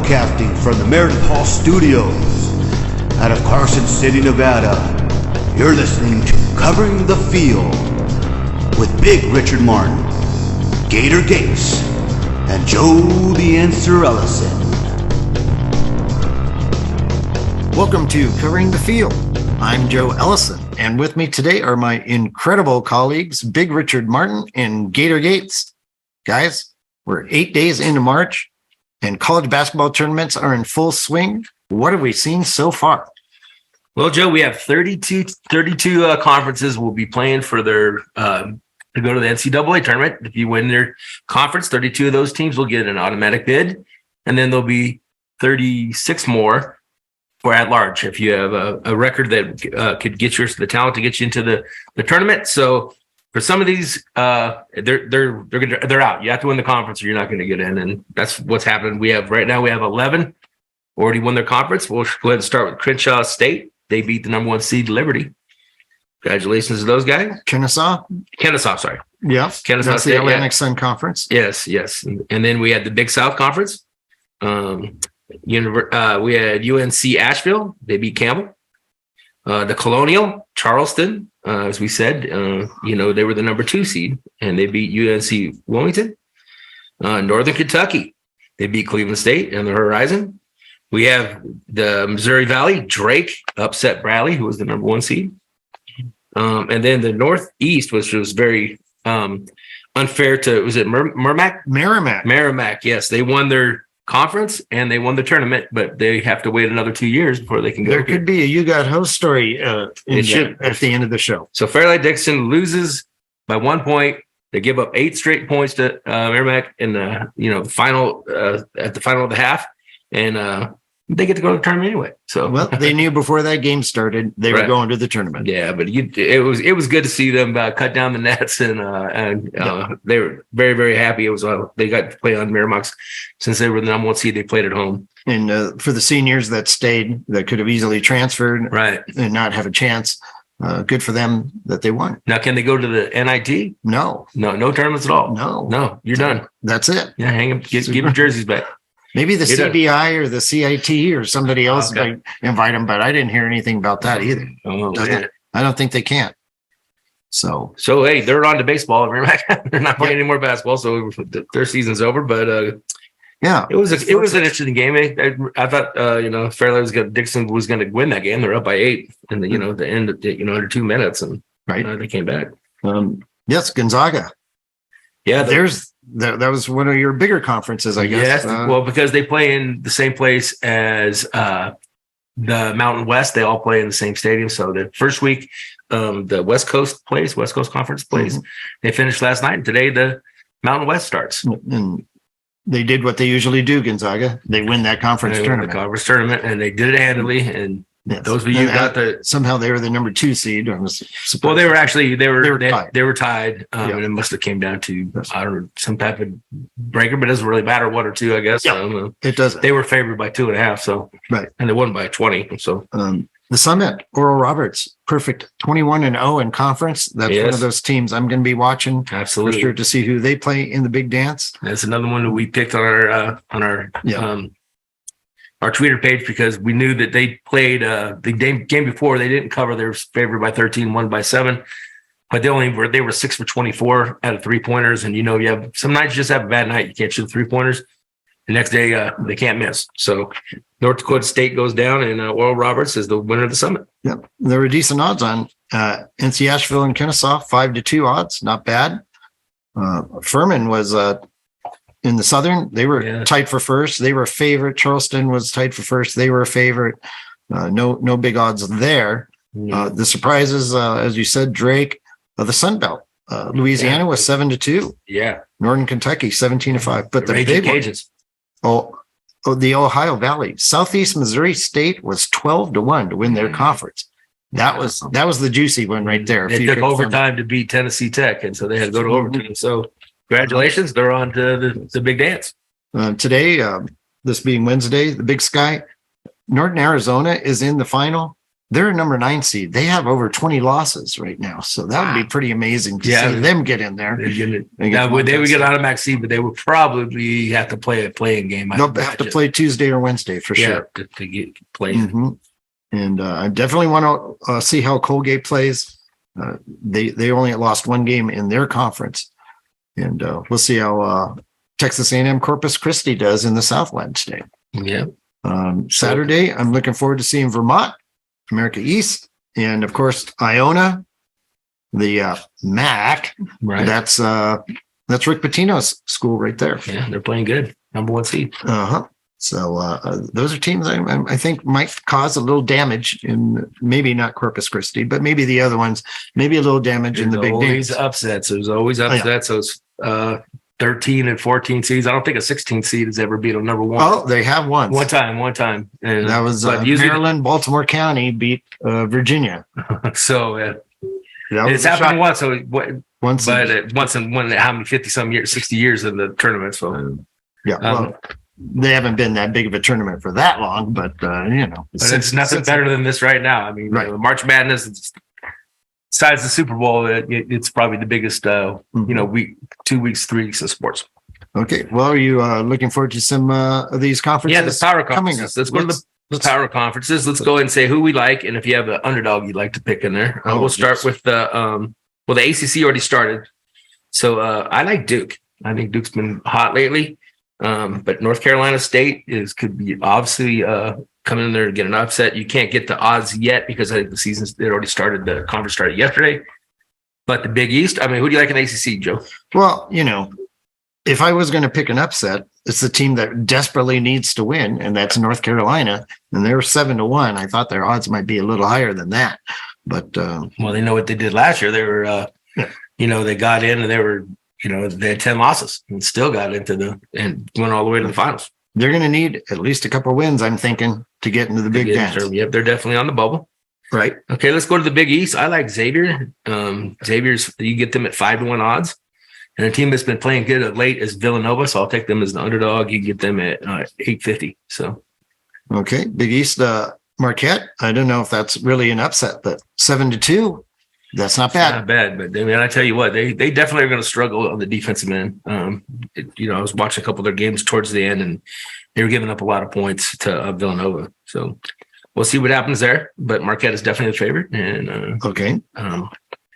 Broadcasting from the Merritt Hall Studios out of Carson City, Nevada. You're listening to Covering the Field with Big Richard Martin, Gator Gates, and Joe the Answer Ellison. Welcome to Covering the Field. I'm Joe Ellison, and with me today are my incredible colleagues, Big Richard Martin and Gator Gates. Guys, we're 8 days into March, and college basketball tournaments are in full swing. What have we seen so far? Well, Joe, we have 32 conferences will be playing for their to go to the NCAA tournament. If you win their conference, 32 of those teams will get an automatic bid, and then there'll be 36 more for at large if you have a record that could get you the talent to get you into the tournament. So for some of these, they're out. You have to win the conference or you're not going to get in, and that's what's happening. We have 11 already won their conference. We'll go ahead and start with Crenshaw State. They beat the number 1 seed Liberty. Congratulations to those guys. Kennesaw, sorry. Yeah, Kennesaw that's State, the Atlantic Sun Conference. Yes. And then we had the Big South Conference. We had UNC Asheville. They beat Campbell. The Colonial Charleston, as we said, they were the number 2 seed, and they beat UNC Wilmington. Northern Kentucky, they beat Cleveland State and the Horizon. We have the Missouri Valley. Drake upset Bradley, who was the number 1 seed. And then the Northeast, which was very unfair to, was it Merrimack? Merrimack, yes. They won their conference and they won the tournament, but they have to wait another 2 years before they can go. There could be a You Got Host story at the end of the show. So Fairleigh-Dixon loses by 1 point. They give up 8 straight points to Merrimack in the final at the final of the half, and they get to go to the tournament anyway. So they knew before that game started they were going to the tournament. Yeah, but it was good to see them cut down the nets, and they were very, very happy. It was they got to play on Merrimack's since they were the number 1 seed. They played at home, and for the seniors that stayed, that could have easily transferred, right, and not have a chance. Good for them that they won. Now, can they go to the NIT? No tournaments at all. No, you're done. That's it. Yeah, hang them, give your jerseys back. Maybe the CBI or the CIT or somebody else might invite them, but I didn't hear anything about that either. I don't think they can. So hey, they're on to baseball. They're not playing any more basketball, so their season's over. But it was an interesting game. I thought Fairleigh-Dixon was going to win that game. They're up by 8 in the end under 2 minutes, and they came back. Yes, Gonzaga. Yeah, that was one of your bigger conferences, I guess. Yes, because they play in the same place as the Mountain West. They all play in the same stadium. So the first week, the West Coast Conference plays. Mm-hmm. They finished last night, and today the Mountain West starts. And they did what they usually do, Gonzaga. They win that conference tournament. And they did it handily. And those of you somehow they were the number 2 seed. Well, they were tied. And it must have came down to some type of breaker, but it doesn't really matter 1 or 2, I guess. Yeah, it doesn't. They were favored by 2.5, so and they won by 20. So the Summit, Oral Roberts, perfect 21-0 in conference. That's one of those teams I'm going to be watching. Absolutely, for sure, to see who they play in the big dance. That's another one that we picked on our Twitter page, because we knew that they played the game before. They didn't cover. They were favored by 13, won by 7, but they were 6 for 24 out of 3-pointers. And you have some nights you just have a bad night. You can't shoot 3-pointers. The next day they can't miss. So North Dakota State goes down, and Oral Roberts is the winner of the Summit. Yep, there were decent odds on NC Asheville and Kennesaw, 5-2 odds, not bad. Furman was in the Southern, they were tied for first. They were a favorite. Charleston was tied for first. They were a favorite. No big odds there. The surprises, as you said, Drake, the Sun Belt. Louisiana was 7-2. Yeah. Northern Kentucky 17-5. But the big Cajuns. The Ohio Valley, Southeast Missouri State was 12-1 to win their conference. That was the juicy one right there. It took overtime to beat Tennessee Tech, and so they had to go to overtime. So congratulations, they're on to the big dance. Today, this being Wednesday, the Big Sky, Northern Arizona is in the final. they're a number 9 seed. They have over 20 losses right now. So that would be pretty amazing to see them get in there. They would get automatic seed, but they would probably have to play a playing game. They'll have to play Tuesday or Wednesday for sure. To get playing. Mm-hmm. And I definitely want to see how Colgate plays. They only lost one game in their conference. And we'll see how Texas A&M Corpus Christi does in the Southland State. Yeah. Saturday, I'm looking forward to seeing Vermont, America East, and of course Iona, the MAC. Right. That's Rick Pitino's school right there. Yeah, they're playing good. Number 1 seed. So those are teams I think might cause a little damage in maybe not Corpus Christi, but maybe the other ones, maybe a little damage in the big games. There's always upsets. Those 13 and 14 seeds. I don't think a 16 seed has ever beat a number 1. Oh, they have once. One time. And that was Maryland, Baltimore County beat Virginia. So it's happened once. So once in how many 50-some years, 60 years in the tournament. So they haven't been that big of a tournament for that long, but it's nothing better than this right now. I mean, March Madness. Besides the Super Bowl, it's probably the biggest, 2 weeks, 3 weeks of sports. Okay. Well, are you looking forward to some of these conferences? Yeah, the power conferences. Let's go to the power conferences. Let's go and say who we like, and if you have an underdog you'd like to pick in there. We'll start with the ACC already started. So I like Duke. I think Duke's been hot lately. But North Carolina State could be obviously coming in there to get an upset. You can't get the odds yet because I think the season's it already started. The conference started yesterday. But the Big East, I mean, who do you like in the ACC, Joe? Well, if I was going to pick an upset, it's the team that desperately needs to win, and that's North Carolina. And they're 7-1. I thought their odds might be a little higher than that. But they know what they did last year. They were, they got in and they were. They had 10 losses and still got into and went all the way to the finals. They're going to need at least a couple of wins, I'm thinking, to get into the big dance. Yep, they're definitely on the bubble. Right. Okay, let's go to the Big East. I like Xavier. Xavier's, you get them at 5-1 odds. And a team that's been playing good of late is Villanova, so I'll take them as the underdog. You get them at 850. So, okay, Big East, Marquette. I don't know if that's really an upset, but 7-2. That's not bad. Not bad, but I tell you what, they definitely are going to struggle on the defensive end. I was watching a couple of their games towards the end, and they were giving up a lot of points to Villanova. So we'll see what happens there. But Marquette is definitely the favorite, and okay,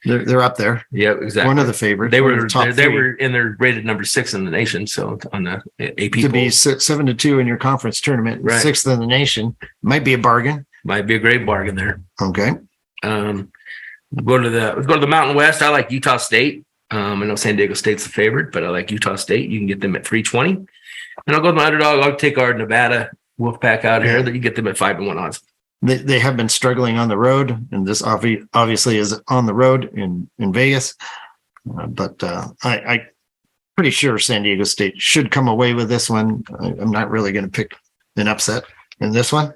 they're up there. Yeah, exactly. One of the favorites. They were in their rated number 6 in the nation. So on the AP to be 7-2 in your conference tournament, right. 6th in the nation might be a bargain. Might be a great bargain there. Okay. Let's go to the Mountain West. I like Utah State. I know San Diego State's the favorite, but I like Utah State. You can get them at 320. And I'll go to my underdog. I'll take our Nevada Wolfpack out here. That you get them at 5-1 odds. They have been struggling on the road, and this obviously is on the road in Vegas. But I'm pretty sure San Diego State should come away with this one. I'm not really going to pick an upset in this one.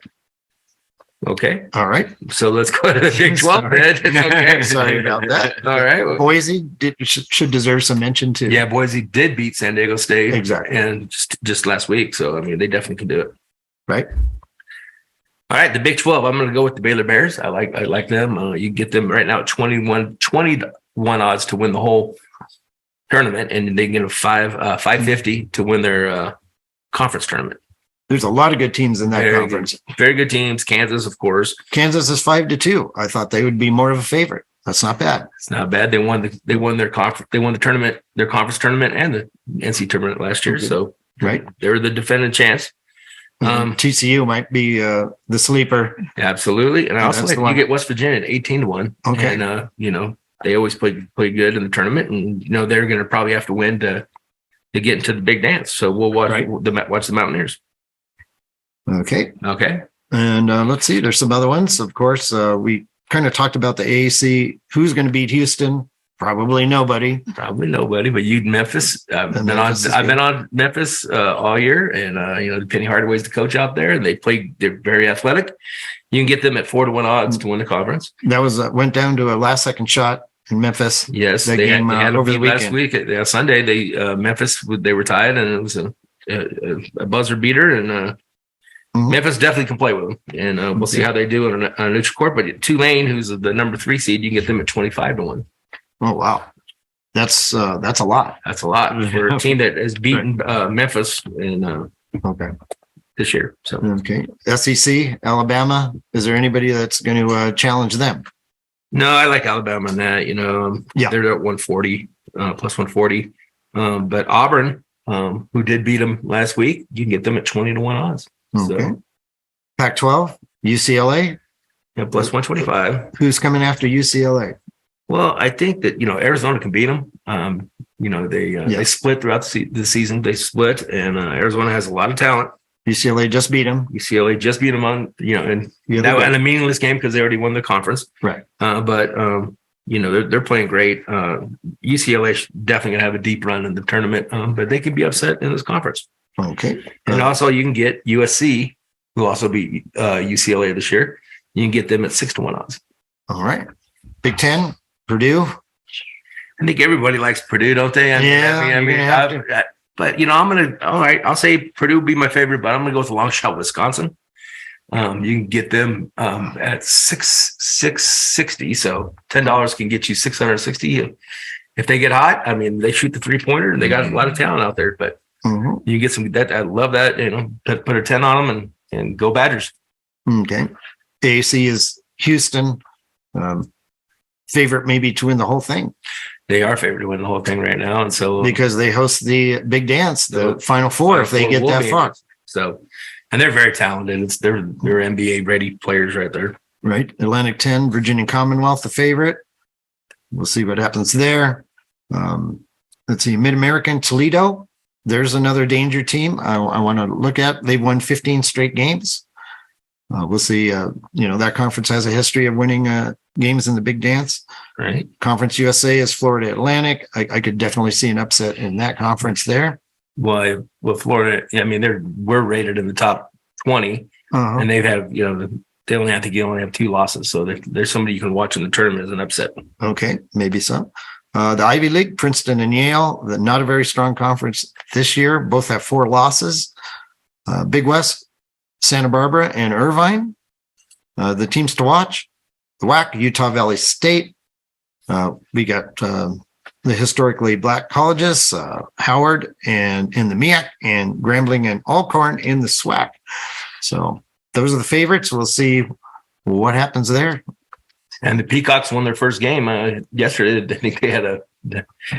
Okay. All right. So let's go to the Big 12. Okay. Sorry about that. All right. Boise should deserve some mention too. Yeah, Boise did beat San Diego State. Exactly. And just last week. So, I mean, they definitely can do it. Right. All right. The Big 12. I'm going to go with the Baylor Bears. I like them. You get them right now at 21 odds to win the whole tournament. And they get a 550 to win their conference tournament. There's a lot of good teams in that conference. Very good teams. Kansas, of course. Kansas is 5-2. I thought they would be more of a favorite. That's not bad. It's not bad. They won their conference. They won the tournament, their conference tournament, and the NC tournament last year. So right, they're the defending champs. TCU might be the sleeper. Absolutely, and I also like you get West Virginia at 18-1. Okay, and they always play good in the tournament, and they're going to probably have to win to get into the big dance. So we'll watch watch the Mountaineers. Okay. And let's see. There's some other ones. Of course, we kind of talked about the AAC. Who's going to beat Houston? Probably nobody. But you Memphis. I've been on Memphis all year, and Penny Hardaway's the coach out there, and they're very athletic. You can get them at 4-1 odds to win the conference. That was went down to a last-second shot in Memphis. Yes, they had over the weekend. Last week. Sunday, Memphis they were tied, and it was a buzzer beater, and Memphis definitely can play with them, and we'll see how they do on a neutral court. But Tulane, who's the number 3 seed, you can get them at 25-1. Oh wow, that's a lot. That's a lot for a team that has beaten Memphis in this year. So okay, SEC, Alabama. Is there anybody that's going to challenge them? No, I like Alabama in that. They're at 140 plus 140. But Auburn, who did beat them last week, you can get them at 20-1 odds. Okay. So, Pac-12, UCLA. Yeah, plus 125. Who's coming after UCLA? Well, I think that, Arizona can beat them. They split throughout the season. They split, and Arizona has a lot of talent. UCLA just beat them. UCLA just beat them on, and that was a meaningless game because they already won the conference. Right. But they're playing great. UCLA definitely going to have a deep run in the tournament, but they can be upset in this conference. Okay. And also you can get USC, who also beat UCLA this year. You can get them at 6-1 odds. All right. Big Ten, Purdue. I think everybody likes Purdue, don't they? But I'll say Purdue would be my favorite, but I'm going to go with a long shot Wisconsin. You can get them at $660. So $10 can get you $660. If they get hot, they shoot the 3-pointer and they got a lot of talent out there, but you get some that. I love that, put a 10 on them and go Badgers. Okay. AAC is Houston. Favorite maybe to win the whole thing. They are favored to win the whole thing right now. And so because they host the big dance, the Final Four, if they get that far. So, and they're very talented. They're NBA ready players right there. Right. Atlantic 10, Virginia Commonwealth, the favorite. We'll see what happens there. Let's see, Mid-American, Toledo. There's another danger team I want to look at. They've won 15 straight games. We'll see. That conference has a history of winning games in the big dance. Right. Conference USA is Florida Atlantic. I could definitely see an upset in that conference there. Well, Florida, we're rated in the top 20, and they've had, they only have 2 losses. So there's somebody you can watch in the tournament as an upset. Okay, maybe so. The Ivy League, Princeton and Yale, not a very strong conference this year. Both have 4 losses. Big West, Santa Barbara and Irvine. The teams to watch, the WAC, Utah Valley State. We got the historically black colleges, Howard and in the MEAC, and Grambling and Alcorn in the SWAC. So those are the favorites. We'll see what happens there. And the Peacocks won their first game yesterday. I think they had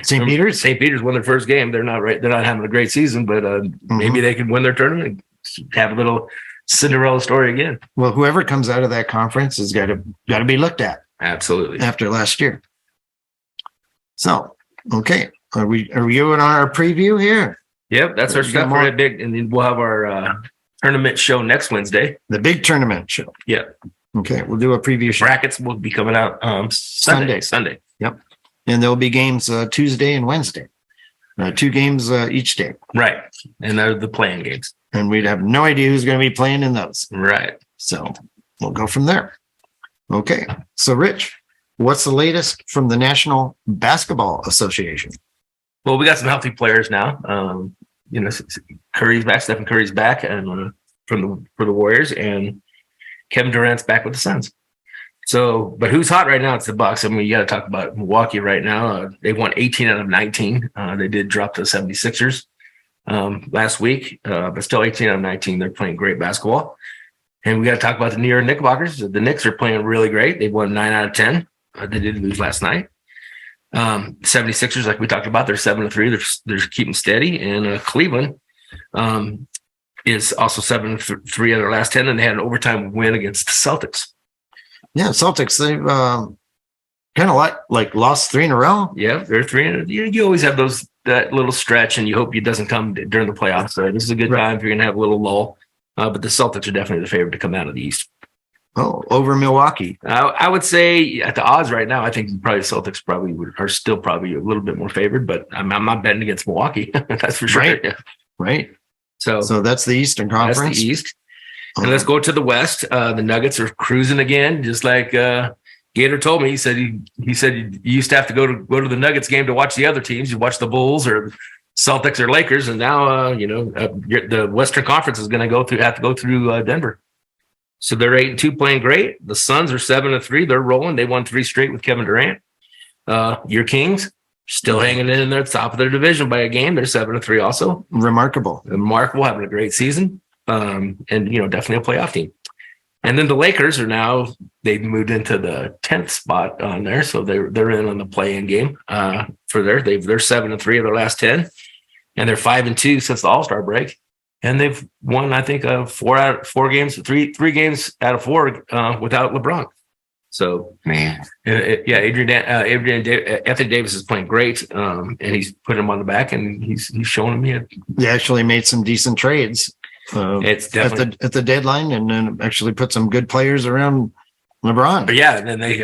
St. Peter's. St. Peter's won their first game. They're not right. They're not having a great season, but maybe they could win their tournament. Have a little Cinderella story again. Well, whoever comes out of that conference has got to be looked at. Absolutely. After last year. So, okay. Are we going on our preview here? Yep, that's our stuff for that big, and then we'll have our tournament show next Wednesday. The big tournament show. Yeah. Okay, we'll do a preview show. Brackets will be coming out Sunday. Yep. And there'll be games Tuesday and Wednesday. 2 games each day. Right. And they're the playing games. And we'd have no idea who's going to be playing in those. Right. So we'll go from there. Okay. So, Rich, what's the latest from the National Basketball Association? Well, we got some healthy players now. Curry's back, Stephen Curry's back, and for the Warriors, and Kevin Durant's back with the Suns. So, but who's hot right now? It's the Bucks. You got to talk about Milwaukee right now. They won 18 out of 19. They did drop the 76ers last week, but still 18 out of 19. They're playing great basketball. And we got to talk about the New York Knickerbockers. The Knicks are playing really great. They won 9 out of 10. They did lose last night. 76ers, like we talked about, they're 7-3. They're keeping steady. And Cleveland is also 7-3 of their last 10, and they had an overtime win against the Celtics. Yeah, Celtics, they've kind of like lost 3 in a row. Yeah, they're 3. You always have that little stretch, and you hope it doesn't come during the playoffs. So this is a good time if you're going to have a little lull. But the Celtics are definitely the favorite to come out of the East. Oh, over Milwaukee. I would say at the odds right now, I think probably the Celtics are still probably a little bit more favored, but I'm not betting against Milwaukee. That's for sure. Right. Yeah. Right. So that's the Eastern Conference. That's the East. And let's go to the West. The Nuggets are cruising again, just like Gator told me. He said you used to have to go to the Nuggets game to watch the other teams. You watch the Bulls or Celtics or Lakers, and now the Western Conference is going to have to go through Denver. So they're 8-2, playing great. The Suns are 7-3. They're rolling. They won 3 straight with Kevin Durant. Your Kings still hanging in there at the top of their division by a game. They're 7-3 also. Remarkable, having a great season. And definitely a playoff team. And then the Lakers are now, they've moved into the 10th spot on there. So they're in on the play-in game they're 7-3 of their last 10. And they're 5-2 since the All-Star break. And they've won, I think, 3 games out of 4 without LeBron. So, man, Anthony Davis is playing great, and he's putting him on the back, and he's showing him he actually made some decent trades. It's definitely at the deadline, and then actually put some good players around LeBron. But yeah, and then they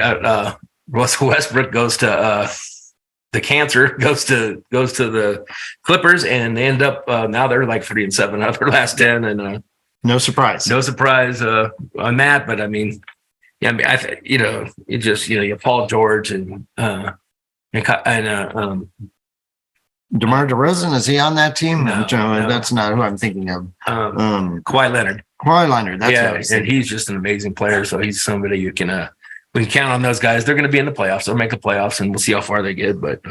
Russell Westbrook goes to the cancer, goes to the Clippers, and they end up now they're like 3-7 out of their last 10, and no surprise on that. But I mean, yeah, you Paul George and DeMar DeRozan, is he on that team? No. That's not who I'm thinking of. Kawhi Leonard. That's and he's just an amazing player. So he's somebody you can we can count on. Those guys. They're going to be in the playoffs. They'll make the playoffs, and we'll see how far they get. But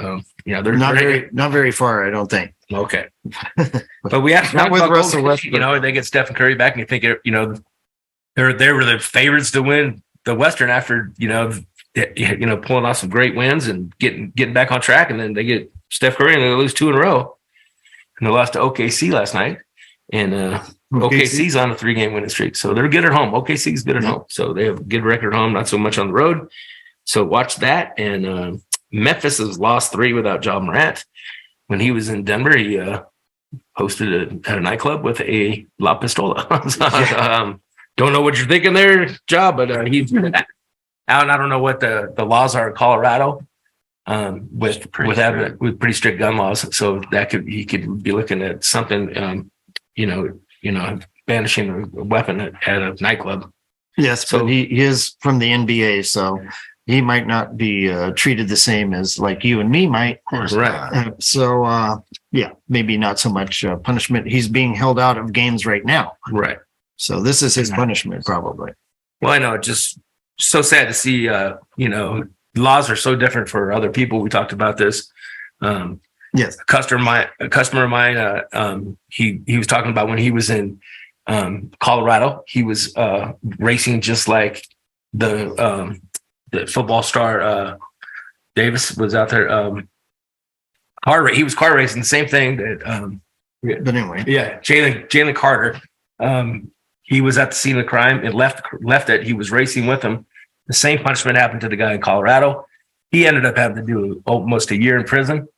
they're not very far, I don't think. Okay, but we have not with Russell Westbrook. They get Stephen Curry back, and you think they were the favorites to win the Western after pulling off some great wins and getting back on track, and then they get Steph Curry and they lose 2 in a row, and they lost to OKC last night, and OKC's on a 3-game winning streak, so they're good at home. OKC's good at home, so they have a good record at home, not so much on the road. So watch that. And Memphis has lost 3 without Ja Morant. When he was in Denver, he hosted at a nightclub with a La Pistola. Don't know what you're thinking there, Ja, but he's out. And I don't know what the laws are in Colorado with pretty strict gun laws. So he could be looking at something, banishing a weapon at a nightclub. Yes, so, but he is from the NBA, so he might not be treated the same as like you and me might. Right. Maybe not so much punishment. He's being held out of games right now. Right. So this is his punishment, probably. Well, I know, just so sad to see, laws are so different for other people. We talked about this. Yes. A customer of mine, he was talking about when he was in Colorado, he was racing just like the football star Davis was out there. He was car racing, the same thing that. But anyway, yeah, Jalen Carter. He was at the scene of the crime and left it. He was racing with him. The same punishment happened to the guy in Colorado. He ended up having to do almost a year in prison.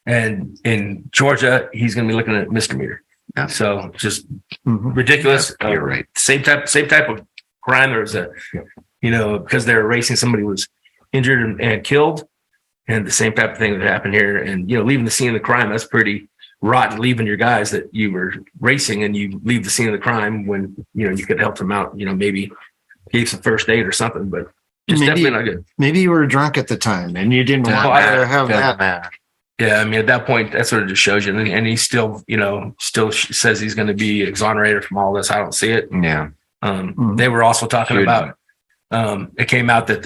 And in Georgia, he's going to be looking at misdemeanor. Yeah. So just ridiculous. Yeah, you're right. Same type of crime. There was because they were racing, somebody was injured and killed, and the same type of thing that happened here. And leaving the scene of the crime, that's pretty rotten. Leaving your guys that you were racing and you leave the scene of the crime when you could help them out. Maybe gave some first aid or something, but just definitely not good. Maybe you were drunk at the time and you didn't want to have that. Yeah, I mean, at that point, that's what it just shows you. And he still, still says he's going to be exonerated from all this. I don't see it. Yeah. They were also talking about. It came out that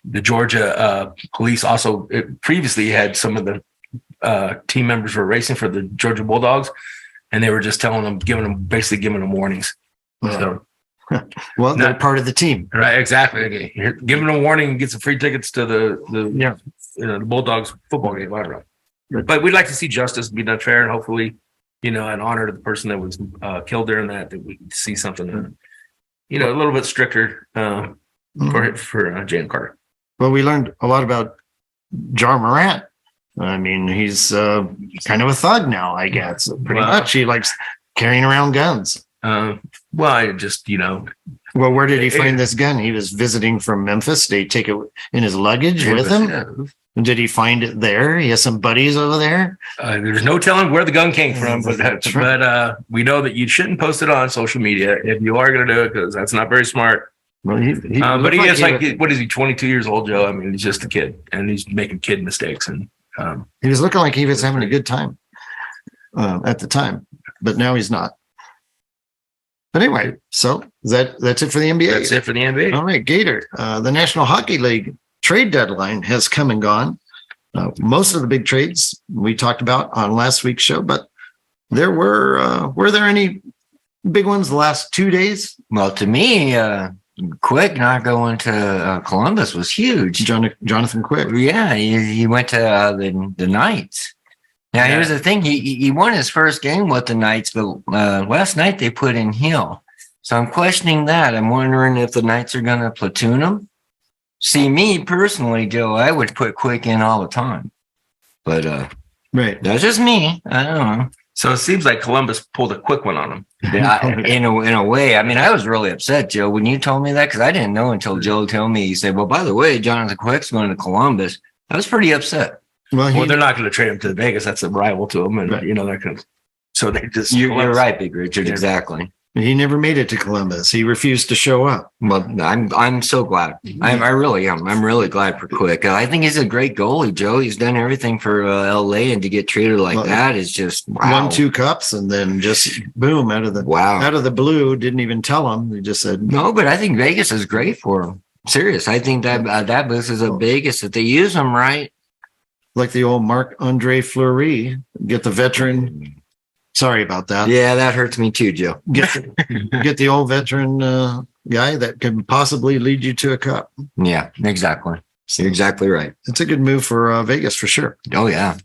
the Georgia police also previously had some of the team members were racing for the Georgia Bulldogs, and they were just telling them, giving them warnings. So, well, they're part of the team, right? Exactly. Okay. Giving them a warning and get some free tickets to the Bulldogs football game. I don't know. But we'd like to see justice be done fair, and hopefully, an honor to the person that was killed during that we can see something, a little bit stricter for Jalen Carter. Well, we learned a lot about Ja Morant. I mean, he's kind of a thug now, I guess. Pretty much. He likes carrying around guns. I just, Well, where did he find this gun? He was visiting from Memphis. Did he take it in his luggage with him? Yeah. Did he find it there? He has some buddies over there. There's no telling where the gun came from, but we know that you shouldn't post it on social media if you are going to do it, because that's not very smart. Well, but he is what is he? 22 years old, Joe? I mean, he's just a kid, and he's making kid mistakes. And he was looking like he was having a good time. at the time, but now he's not. But anyway, so that's it for the NBA. That's it for the NBA. All right, Gator. The National Hockey League trade deadline has come and gone. Most of the big trades we talked about on last week's show, but there were there any big ones the last 2 days? Well, to me, Quick not going to Columbus was huge. Jonathan Quick. Yeah, he went to the Knights. Now, here's the thing. He won his first game with the Knights, but last night they put in Hill. So I'm questioning that. I'm wondering if the Knights are going to platoon him. See, me personally, Joe, I would put Quick in all the time. But Right. that's just me. I don't know. So it seems like Columbus pulled a quick one on him. Yeah, in a way. I mean, I was really upset, Joe, when you told me that, because I didn't know until Joe told me. He said, well, by the way, Jonathan Quick's going to Columbus. I was pretty upset. Well, they're not going to trade him to Vegas. That's a rival to him. And, they're going to. So they just. You're right, Big Richard. Yeah. Exactly. He never made it to Columbus. He refused to show up. Well, I'm so glad. I really am. I'm really glad for Quick. I think he's a great goalie, Joe. He's done everything for LA, and to get treated like that is just wow. Won 2 cups and then just boom out of the blue. Didn't even tell him. They just said no. But I think Vegas is great for him. Serious. I think that boost is a Vegas if they use him right. Like the old Marc-Andre Fleury, get the veteran. Sorry about that. Yeah, that hurts me too, Joe. Get the old veteran guy that can possibly lead you to a cup. Yeah, exactly. You're exactly right. It's a good move for Vegas for sure. Oh, yeah.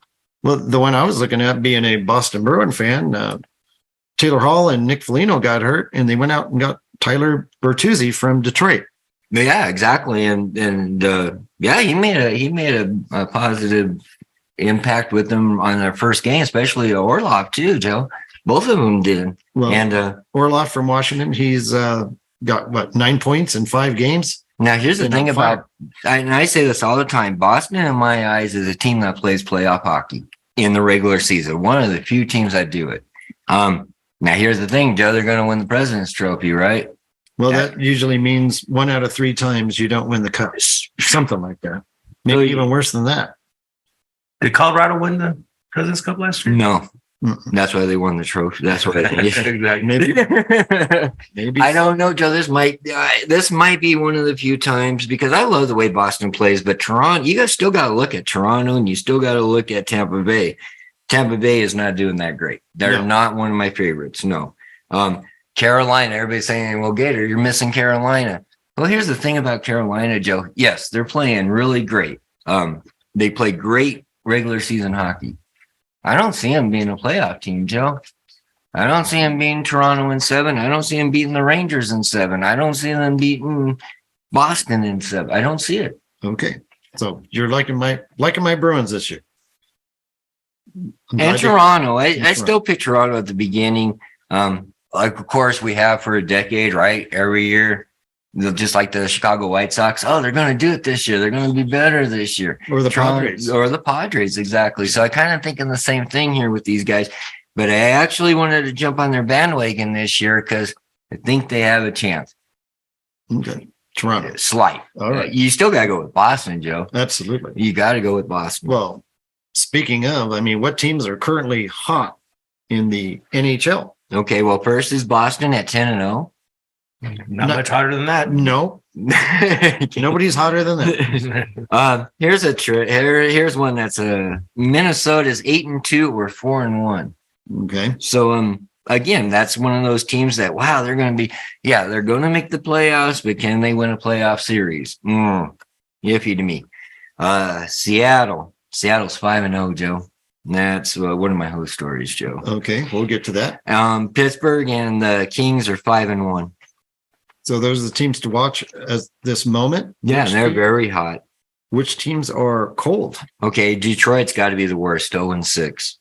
Well, the one I was looking at, being a Boston Bruin fan, Taylor Hall and Nick Foligno got hurt, and they went out and got Tyler Bertuzzi from Detroit. Yeah, exactly. And he made a positive impact with them on their first game, especially Orlov too, Joe. Both of them did. Well, and Orlov from Washington, he's got 9 points in 5 games. Now here's the thing about, and I say this all the time, Boston in my eyes is a team that plays playoff hockey in the regular season. One of the few teams that do it. Now here's the thing, Joe, they're going to win the President's Trophy, right? Well, that usually means 1 out of 3 times you don't win the cup. Something like that. Maybe even worse than that. Did Colorado win the President's Cup last year? No. That's why they won the trophy. That's why. Maybe. I don't know, Joe. This might be one of the few times, because I love the way Boston plays, but Toronto, you guys still got to look at Toronto, and you still got to look at Tampa Bay. Tampa Bay is not doing that great. They're not one of my favorites. No. Carolina, everybody's saying, well, Gator, you're missing Carolina. Well, here's the thing about Carolina, Joe. Yes, they're playing really great. They play great regular season hockey. I don't see them being a playoff team, Joe. I don't see them beating Toronto in 7. I don't see them beating the Rangers in 7. I don't see them beating Boston in 7. I don't see it. Okay. So you're liking my Bruins this year. And Toronto. I still pick Toronto at the beginning. Like, of course, we have for a decade, right? Every year. Just like the Chicago White Sox. Oh, they're going to do it this year. They're going to be better this year. Or the Padres. Or the Padres, exactly. So I kind of thinking the same thing here with these guys. But I actually wanted to jump on their bandwagon this year because I think they have a chance. Okay. Toronto. Slight. All right. You still got to go with Boston, Joe. Absolutely. You got to go with Boston. Well, speaking of, what teams are currently hot in the NHL? Okay, well, first is Boston at 10-0. Not much hotter than that. No. Nobody's hotter than that. Here's one that's Minnesota's 8-2 or 4-1. Okay. So again, that's one of those teams that they're going to be they're going to make the playoffs, but can they win a playoff series? Iffy to me. Seattle's 5-0, Joe. That's one of my host stories, Joe. Okay, we'll get to that. Pittsburgh and the Kings are 5-1. So those are the teams to watch at this moment? Yeah, they're very hot. Which teams are cold? Okay, Detroit's got to be the worst, 0-6.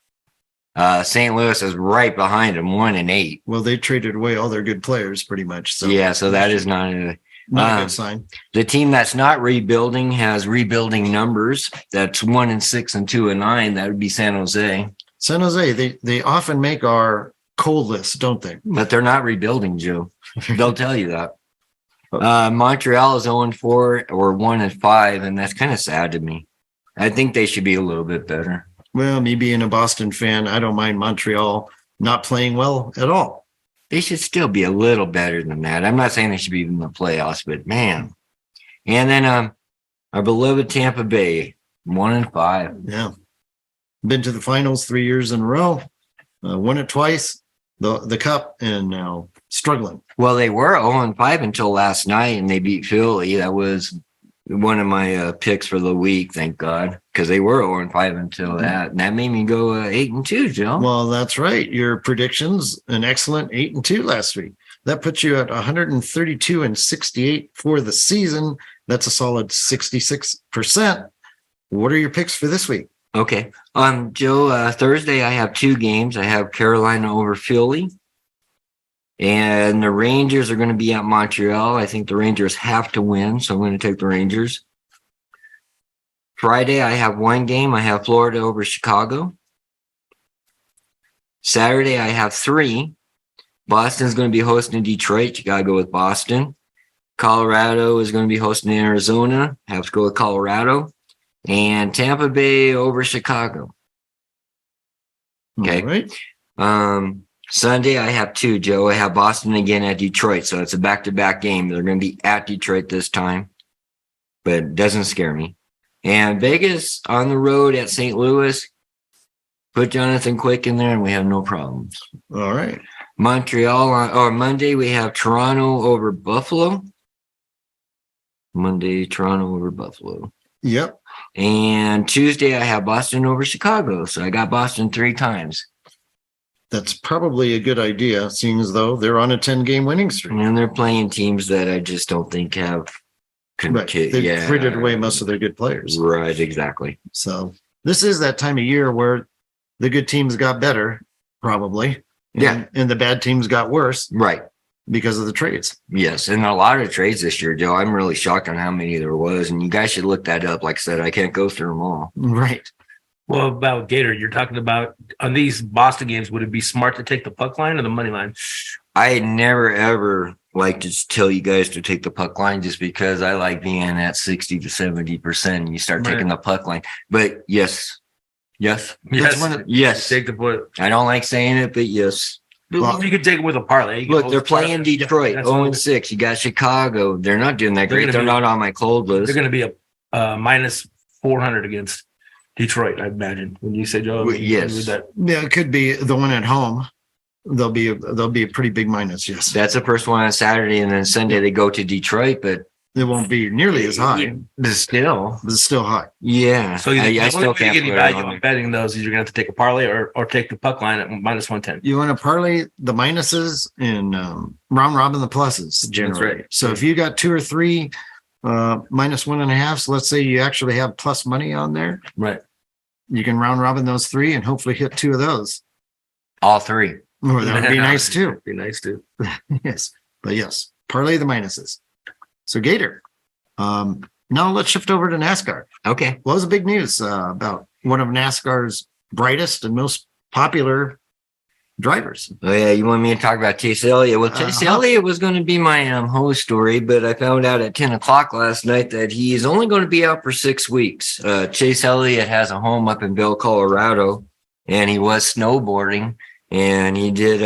St. Louis is right behind them, 1-8. Well, they traded away all their good players pretty much. So so that is not a good sign. The team that's not rebuilding has rebuilding numbers. That's 1-6 and 2-9. That would be San Jose. San Jose, they often make our cold list, don't they? But they're not rebuilding, Joe. They'll tell you that. Montreal is 0-4 or 1-5, and that's kind of sad to me. I think they should be a little bit better. Well, me being a Boston fan, I don't mind Montreal not playing well at all. They should still be a little better than that. I'm not saying they should be in the playoffs, but man. And then our beloved Tampa Bay, 1-5. Yeah. Been to the finals 3 years in a row, won it twice, the cup, and now struggling. Well, they were 0-5 until last night, and they beat Philly. That was one of my picks for the week, thank God, because they were 0-5 until that. And that made me go 8-2, Joe. Well, that's right. Your predictions, an excellent 8-2 last week. That puts you at 132-68 for the season. That's a solid 66%. What are your picks for this week? Okay. Joe, Thursday I have 2 games. I have Carolina over Philly. And the Rangers are going to be at Montreal. I think the Rangers have to win, so I'm going to take the Rangers. Friday, I have 1 game. I have Florida over Chicago. Saturday, I have 3. Boston's going to be hosting Detroit. You got to go with Boston. Colorado is going to be hosting Arizona. Have to go with Colorado. And Tampa Bay over Chicago. Okay. All right. Sunday, I have 2, Joe. I have Boston again at Detroit. So it's a back-to-back game. They're going to be at Detroit this time, but it doesn't scare me. And Vegas on the road at St. Louis. Put Jonathan Quick in there and we have no problems. All right. Montreal or Monday, we have Toronto over Buffalo. Monday, Toronto over Buffalo. Yep. And Tuesday, I have Boston over Chicago. So I got Boston 3 times. That's probably a good idea, seeing as though they're on a 10-game winning streak. And they're playing teams that I just don't think have. Right. They've traded away most of their good players. Right, exactly. So this is that time of year where the good teams got better, probably. Yeah. And the bad teams got worse Right. because of the trades. Yes. And a lot of trades this year, Joe. I'm really shocked on how many there was. And you guys should look that up. Like I said, I can't go through them all. Right. Well, about Gator, you're talking about on these Boston games, would it be smart to take the puck line or the money line? I never, ever like to just tell you guys to take the puck line just because I like being at 60 to 70% and you start taking the puck line. But yes. Yes. Yes. Take the foot. I don't like saying it, but yes. Well, you could take it with a parlay. Look, they're playing Detroit, 0-6. You got Chicago. They're not doing that great. They're not on my cold list. They're going to be a minus 400 against Detroit, I imagine. When you say Joe, yes. Yeah, it could be the one at home. They'll be a pretty big minus. Yes, that's the first one on Saturday, and then Sunday they go to Detroit, but it won't be nearly as high. But still, it's still high. Yeah, so I still can't get any value on betting those. Is you're going to have to take a parlay or take the puck line at minus 110. You want to parlay the minuses and round robin the pluses. Generally, right. So if you got 2 or 3 minus 1.5, so let's say you actually have plus money on there, right? You can round robin those 3 and hopefully hit 2 of those. All 3. Oh, that would be nice too. That'd be nice too. Yes, but yes, parlay the minuses. So Gator, now let's shift over to NASCAR. Okay. What was the big news about one of NASCAR's brightest and most popular drivers? Oh yeah, you want me to talk about Chase Elliott? Well, Chase Elliott was going to be my host story, but I found out at 10 o'clock last night that he is only going to be out for 6 weeks. Chase Elliott has a home up in Vail, Colorado, and he was snowboarding, and he did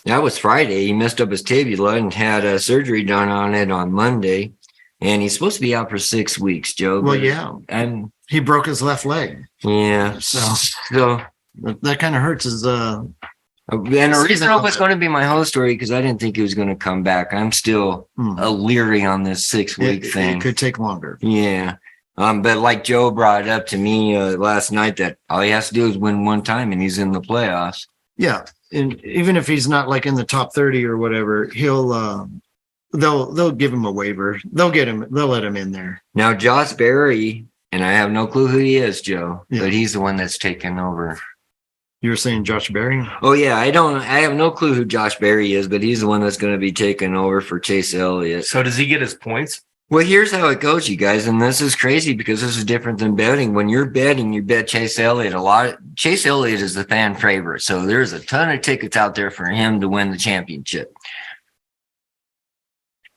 that was Friday. He messed up his tibia and had surgery done on it on Monday, and he's supposed to be out for 6 weeks, Joe. Well, yeah, and he broke his left leg. Yeah, so that kind of hurts his. And originally was going to be my host story because I didn't think he was going to come back. I'm still leery on this 6-week thing. It could take longer. Yeah. But like Joe brought it up to me last night, that all he has to do is win one time and he's in the playoffs. Yeah. And even if he's not like in the top 30 or whatever, he'll they'll give him a waiver. They'll let him in there. Now, Josh Berry, and I have no clue who he is, Joe, but he's the one that's taken over. You were saying Josh Berry? Oh yeah, I have no clue who Josh Berry is, but he's the one that's going to be taking over for Chase Elliott. So does he get his points? Well, here's how it goes, you guys, and this is crazy because this is different than betting. When you're betting, you bet Chase Elliott a lot. Chase Elliott is the fan favorite, so there's a ton of tickets out there for him to win the championship.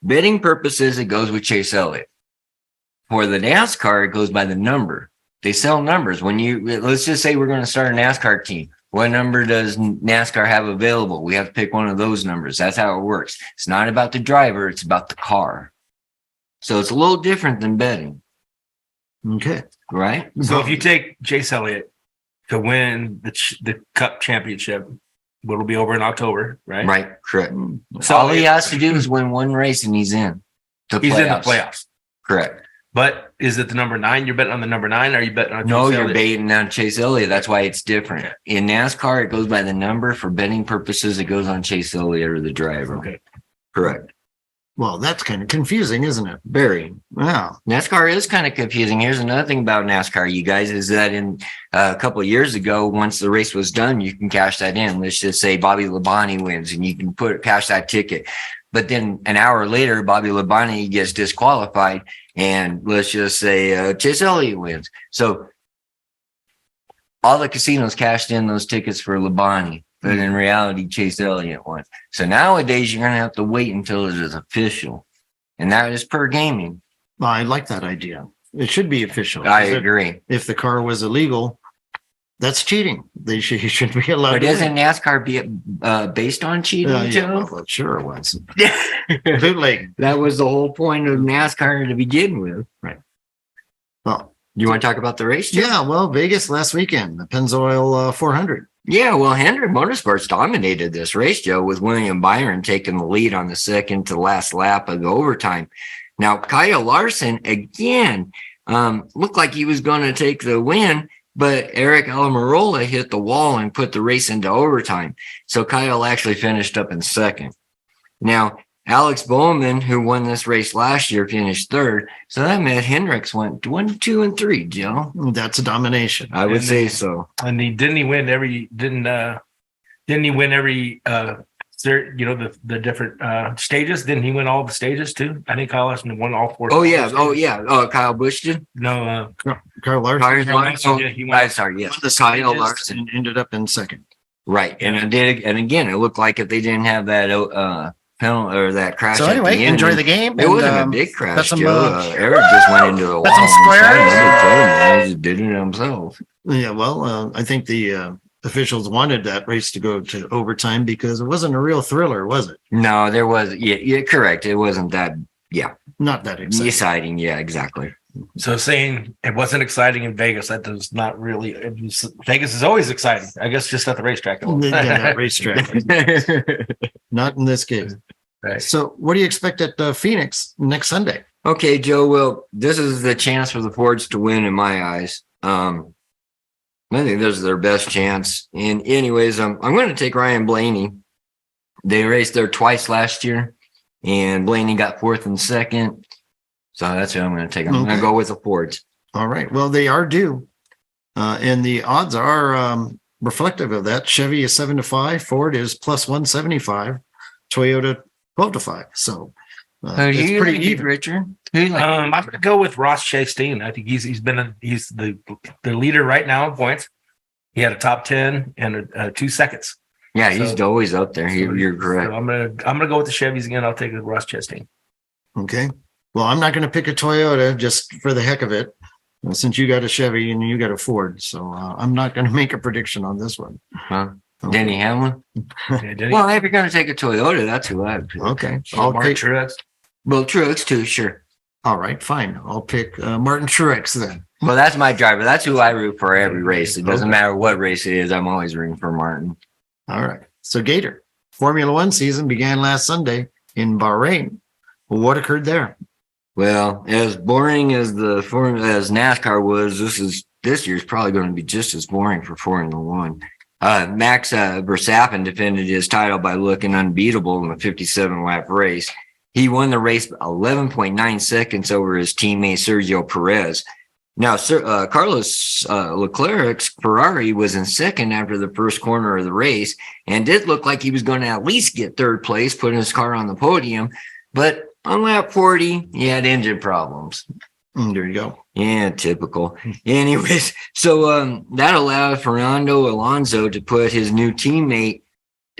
Betting purposes, it goes with Chase Elliott. For the NASCAR, it goes by the number. They sell numbers. Let's just say we're going to start a NASCAR team. What number does NASCAR have available? We have to pick one of those numbers. That's how it works. It's not about the driver. It's about the car. So it's a little different than betting. Okay. Right? So if you take Chase Elliott to win the Cup championship, it'll be over in October, right? Right. Correct. So all he has to do is win one race and he's in. He's in the playoffs. Correct. But is it the number 9? You're betting on the number 9, or are you betting on? No, Chase you're Elliott? betting on Chase Elliott. That's why it's different. Okay. In NASCAR, it goes by the number. For betting purposes, it goes on Chase Elliott or the driver. Okay. Correct. Well, that's kind of confusing, isn't it? Very. Yeah. NASCAR is kind of confusing. Here's another thing about NASCAR, you guys, is that in a couple of years ago, once the race was done, you can cash that in. Let's just say Bobby Labonte wins and you can cash that ticket. But then an hour later, Bobby Labonte gets disqualified, and let's just say Chase Elliott wins. So all the casinos cashed in those tickets for Labonte, but in reality, Chase Elliott won. So nowadays, you're going to have to wait until it is official, and that is per gaming. Well, I like that idea. It should be official. I agree. If the car was illegal, that's cheating. He should be allowed. But isn't NASCAR based on cheating, Joe? Well, sure it was. Bootleg. That was the whole point of NASCAR to begin with. Right. Well, you want to talk about the race, Joe? yeah. Well, Vegas last weekend, the Pennzoil 400. Yeah, well, Hendrick Motorsports dominated this race, Joe, with William Byron taking the lead on the second to last lap of the overtime. Now, Kyle Larson, again, looked like he was going to take the win, but Eric Almirola hit the wall and put the race into overtime. So Kyle actually finished up in second. Now, Alex Bowman, who won this race last year, finished third. So that meant Hendricks went 1, 2, and 3, Joe. That's a domination. I would say so. And didn't he win every the different stages? Didn't he win all the stages too? I think Kyle Larson won all 4. Oh yeah. Oh, Kyle Busch did? No, Carl Larson he won. I'm sorry, yes. won the Kyle stages Larson. and ended up in second. Right. And again, it looked like if they didn't have that penalty or that crash. So at anyway, the end, enjoy the game. It and, wasn't a big crash, got some, Joe. Eric just went into the wall. got some squares. He just did it himself. Yeah, well, I think the officials wanted that race to go to overtime because it wasn't a real thriller, was it? No, there was. Yeah, correct. It wasn't that. Yeah, Not that exciting. exciting. Yeah, exactly. So saying it wasn't exciting in Vegas, that does not really. Vegas is always exciting. I guess just at the racetrack. Yeah, that racetrack. Not in this case. Right. So, what do you expect at Phoenix next Sunday? Okay, Joe. Well, this is the chance for the Fords to win in my eyes. I think this is their best chance. And anyways, I'm going to take Ryan Blaney. They raced there twice last year, and Blaney got 4th and 2nd. So that's who I'm going to take. I'm going to go with the Fords. All right. Well, they are due, and the odds are reflective of that. Chevy is 7-5, Ford is plus 175, Toyota 12-5. So it's pretty even. Richard? I'm going to go with Ross Chastain. I think he's the leader right now in points. He had a top 10 and 2 seconds. Yeah, he's always up there. You're correct. So I'm gonna go with the Chevys again. I'll take the Ross Chastain. Okay. Well, I'm not going to pick a Toyota just for the heck of it, since you got a Chevy and you got a Ford. So I'm not going to make a prediction on this one. Huh? Okay. Denny Hamlin? Yeah, Denny. Well, if you're going to take a Toyota, that's who I would pick. Okay. Mark I'll pick. Truex. Well, Truex too, sure. All right, fine. I'll pick Martin Truex then. Well, that's my driver. That's who I root for every race. It doesn't matter what race it is. I'm always rooting for Martin. All right. So Gator, Formula One season began last Sunday in Bahrain. What occurred there? Well, as boring as as NASCAR was, this year's probably going to be just as boring for Formula One. Max Verstappen defended his title by looking unbeatable in the 57-lap race. He won the race 11.9 seconds over his teammate Sergio Perez. Now, Carlos Leclerc's Ferrari was in second after the first corner of the race and did look like he was going to at least get third place, putting his car on the podium. But on lap 40, he had engine problems. There you go. Yeah, typical. Anyways, so that allowed Fernando Alonso to put his new teammate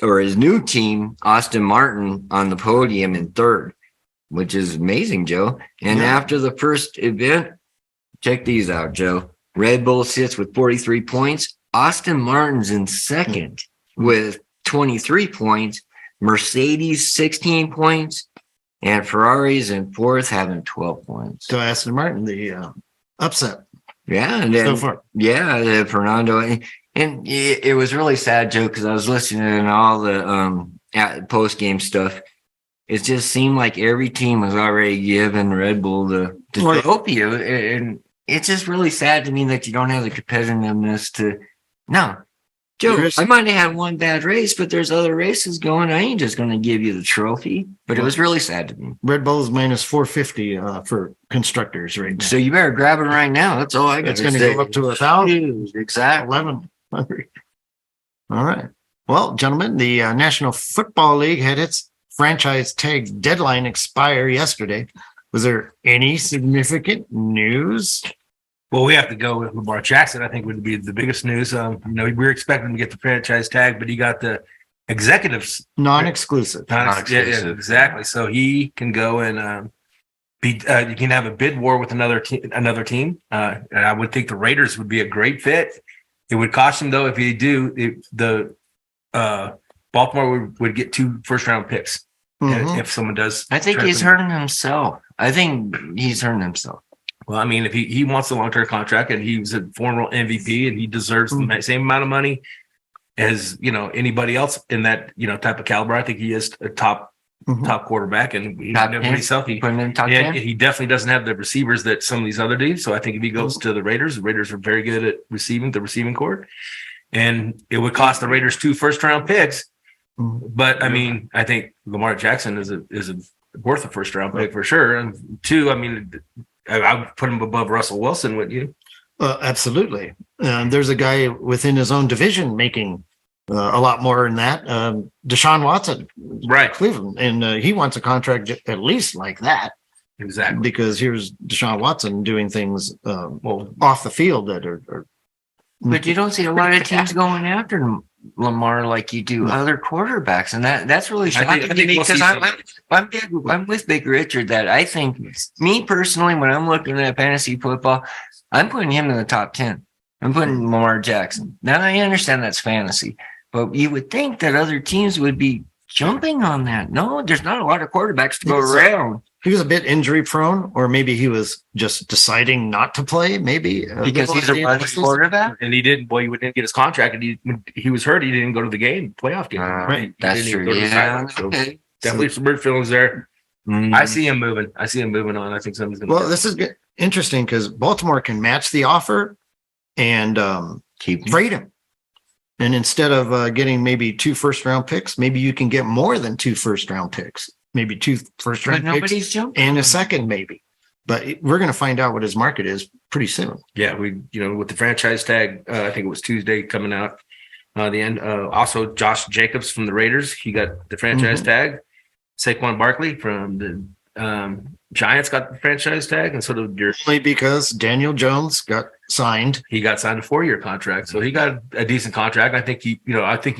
or his new team, Aston Martin, on the podium in third, which is amazing, Joe. And Yeah. after the first event, check these out, Joe. Red Bull sits with 43 points. Aston Martin's in second with 23 points. Mercedes 16 points. And Ferrari's in fourth, having 12 points. So Aston Martin, the upset. Yeah, and then, So far. yeah, Fernando, and it was really sad, Joe, because I was listening to all the post game stuff. It just seemed like every team was already giving Red Bull the trophy, and it's just really sad to me that you don't have the competitiveness to. No, Joe, I might have had one bad race, but there's other races going. I ain't just going to give you the trophy. But it was really sad to me. Red Bull is minus 450 for constructors right now. So you better grab it right now. That's all I got. It's going to go up to 1,000. Exactly. 1,100. All right. Well, gentlemen, the National Football League had its franchise tag deadline expire yesterday. Was there any significant news? Well, we have to go with Lamar Jackson. I think would be the biggest news. We were expecting to get the franchise tag, but he got the executives Non-exclusive. Yeah, exactly. So he can go and you can have a bid war with another team. And I would think the Raiders would be a great fit. It would cost him though if he do. Baltimore would get 2 first-round picks if someone does. I think he's hurting himself. Well, I mean, if he wants a long-term contract and he was a former MVP and he deserves the same amount of money as, anybody else in that, type of caliber, I think he is a top quarterback and he's healthy. He definitely doesn't have the receivers that some of these other do. So I think if he goes to the Raiders are very good at the receiving core, and it would cost the Raiders 2 first-round picks. But I mean, I think Lamar Jackson is worth a first-round pick for sure. And 2, I mean, I would put him above Russell Wilson, wouldn't you? Absolutely. There's a guy within his own division making a lot more than that. Deshaun Watson, right? Cleveland, and he wants a contract at least like that. Exactly. Because here's Deshaun Watson doing things off the field that are. But you don't see a lot of teams going after Lamar like you do other quarterbacks, and that's really shocking to me because I'm with Big Richard that I think, me personally, when I'm looking at fantasy football, I'm putting him in the top 10. I'm putting Lamar Jackson. Now I understand that's fantasy, but you would think that other teams would be jumping on that. No, there's not a lot of quarterbacks to go around. He was a bit injury prone, or maybe he was just deciding not to play. Maybe because he's a running quarterback, and he didn't. Well, he didn't get his contract, and he was hurt. He didn't go to the playoff game. Right, that's true. Yeah, so definitely some weird feelings there. I see him moving. On. I think something's going to. Well, this is interesting because Baltimore can match the offer and trade him. And instead of getting maybe 2 first-round picks, maybe you can get more than 2 first-round picks. Maybe 2 first-round picks and a second, maybe. But we're going to find out what his market is pretty soon. Yeah, with the franchise tag, I think it was Tuesday coming out. The end. Also, Josh Jacobs from the Raiders, he got the franchise tag. Saquon Barkley from the Giants got the franchise tag, and sort of only because Daniel Jones got signed. He got signed a 4-year contract, so he got a decent contract. I think he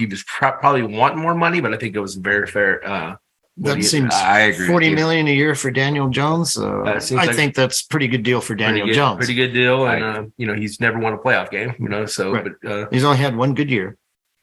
was probably wanting more money, but I think it was very fair. That seems I agree. $40 million a year for Daniel Jones. I think that's a pretty good deal for Daniel Jones. Pretty good deal, and he's never won a playoff game. So right. But he's only had one good year.